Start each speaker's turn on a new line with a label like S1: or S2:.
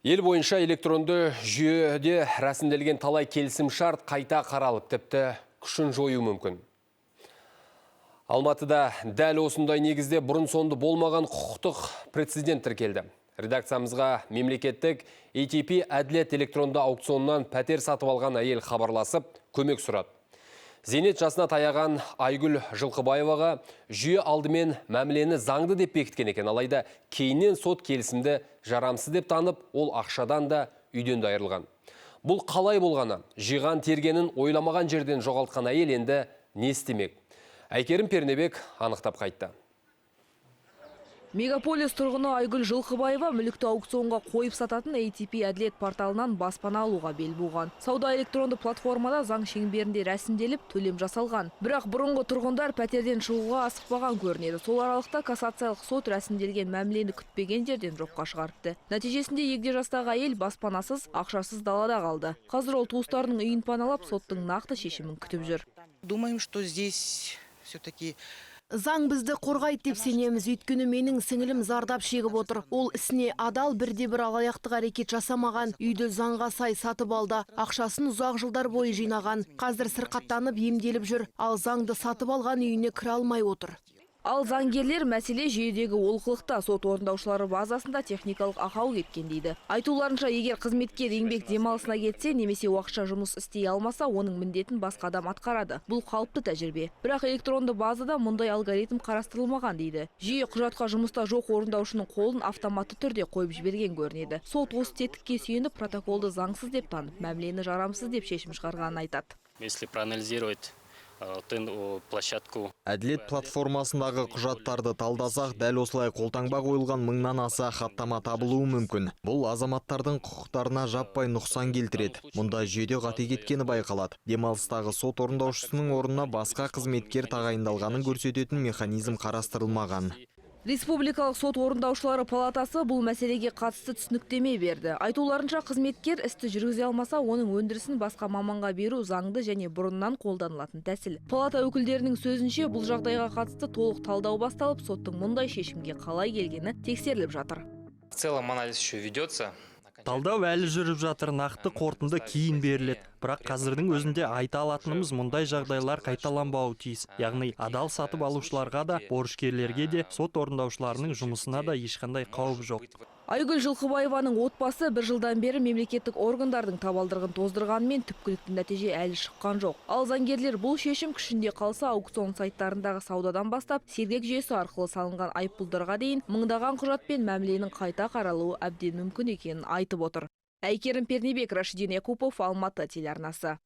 S1: Ел бойынша электронды жүйеде рәсімделген талай келісім шарт қайта қаралып, тіпті күшін жою мүмкін. Алматыда дәл осындай негізде бұрын соңды болмаған құқықтық прецедент тіркелді. Редакциямызға мемлекеттік ATP әділет электронды аукционнан пәтер сатып алған әйел хабарласып, көмек сұрады. Зейнет жасына таяған Айгүл Жылқыбаеваға жүйе алдымен мәмілені заңды деп бекіткен екен, алайда кейіннен сот келісімді жарамсыз деп танып, ол ақшадан да үйден де айырылған. Бұл қалай болғаны, жиған тергенін ойламаған жерден жоғалтқан әйел енді не істемек? Әйкерім Пернебек анықтап қайтты.
S2: Мегаполис тұрғыны Айгүл Жылқыбаева мүлікті аукционға қойып сататын ATP әділет порталынан баспана алуға бел буған. Сауда электронды платформада заң шеңберінде рәсімделіп, төлем жасалған. Бірақ бұрынғы тұрғындар пәтерден шығуға асықпаған көрінеді. Сол аралықта кассациялық сот рәсімделген мәмілені күтпеген жерден жоққа шығарыпты. Нәтижесінде егде жастағы әйел баспанасыз, ақшасыз далада қалды. Қазір ол туыстарының үйін паналап, соттың нақты шешімін күтіп жүр.
S3: Думаем, что здесь все-таки
S4: Заң бізді қорғайды деп сенеміз, өйткені менің сіңілім зардап шегіп отыр. Ол ісіне адал бірде-бір алаяқтық әрекет жасамаған, үйді заңға сай сатып алды, ақшасын ұзақ жылдар бойы жинаған. Қазір сырқаттанып емделіп жүр, ал заңды сатып алған үйіне кіре алмай отыр.
S2: Ал заңгерлер мәселе жүйедегі олқылықта, сот орындаушылары базасында техникалық ақау кеткен дейді. Айтуларынша, егер қызметкер еңбек демалысына кетсе, немесе уақытша жұмыс істей алмаса, оның міндетін басқа адам атқарады. Бұл қалыпты тәжірибе. Бірақ электронды базада мұндай алгоритм қарастырылмаған дейді. Жүйе құжатқа жұмыста жоқ орындаушының қолын автоматты түрде қойып жіберген көрінеді. Сот осы тетікке сүйеніп протоколды заңсыз деп танып, мәмілені жарамсыз деп шешім шығарғанын айтады.
S5: Если проанализировать площадку.
S6: Әділет платформасындағы құжаттарды талдасақ, дәл осылай қолтаңба қойылған мыңнан аса хаттама табылуы мүмкін. Бұл азаматтардың құқықтарына жаппай нұқсан келтіреді. Мұнда жүйеде қате кеткені байқалады. Демалыстағы сот орындаушысының орнына басқа қызметкер тағайындалғанын көрсететін механизм қарастырылмаған.
S2: Республикалық сот орындаушылары палатасы бұл мәселеге қатысты түсініктеме берді. Айтуларынша, қызметкер істі жүргізе алмаса, оның өндірісін басқа маманға беру заңды және бұрыннан қолданылатын тәсіл. Палата өкілдерінің сөзінше, бұл жағдайға қатысты толық талдау басталып, соттың мұндай шешімге қалай келгені тексеріліп жатыр.
S7: В целом анализ еще ведется.
S8: Талдау әлі жүріп жатыр, нақты қорытынды кейін беріледі. Бірақ қазірдің өзінде айта алатынымыз мұндай жағдайлар қайталанбауы тиіс. Яғни адал сатып алушыларға да, борышкерлерге де, сот орындаушыларының жұмысына да ешқандай қауіп жоқ.
S2: Айгүл Жылқыбаеваның отбасы бір жылдан бері мемлекеттік органдардың табалдырығын тоздырғанымен түпкілікті нәтиже әлі шыққан жоқ. Ал заңгерлер бұл шешім күшінде қалса, аукцион сайттарындағы саудадан бастап сергек жүйесі арқылы салынған айыппұлдарға дейін мыңдаған құжат пен мәміленің қайта қаралуы әбден мүмкін екенін айтып отыр. Әйкерім Пернебек, Рашидин Якупов, Алматы телеарнасы.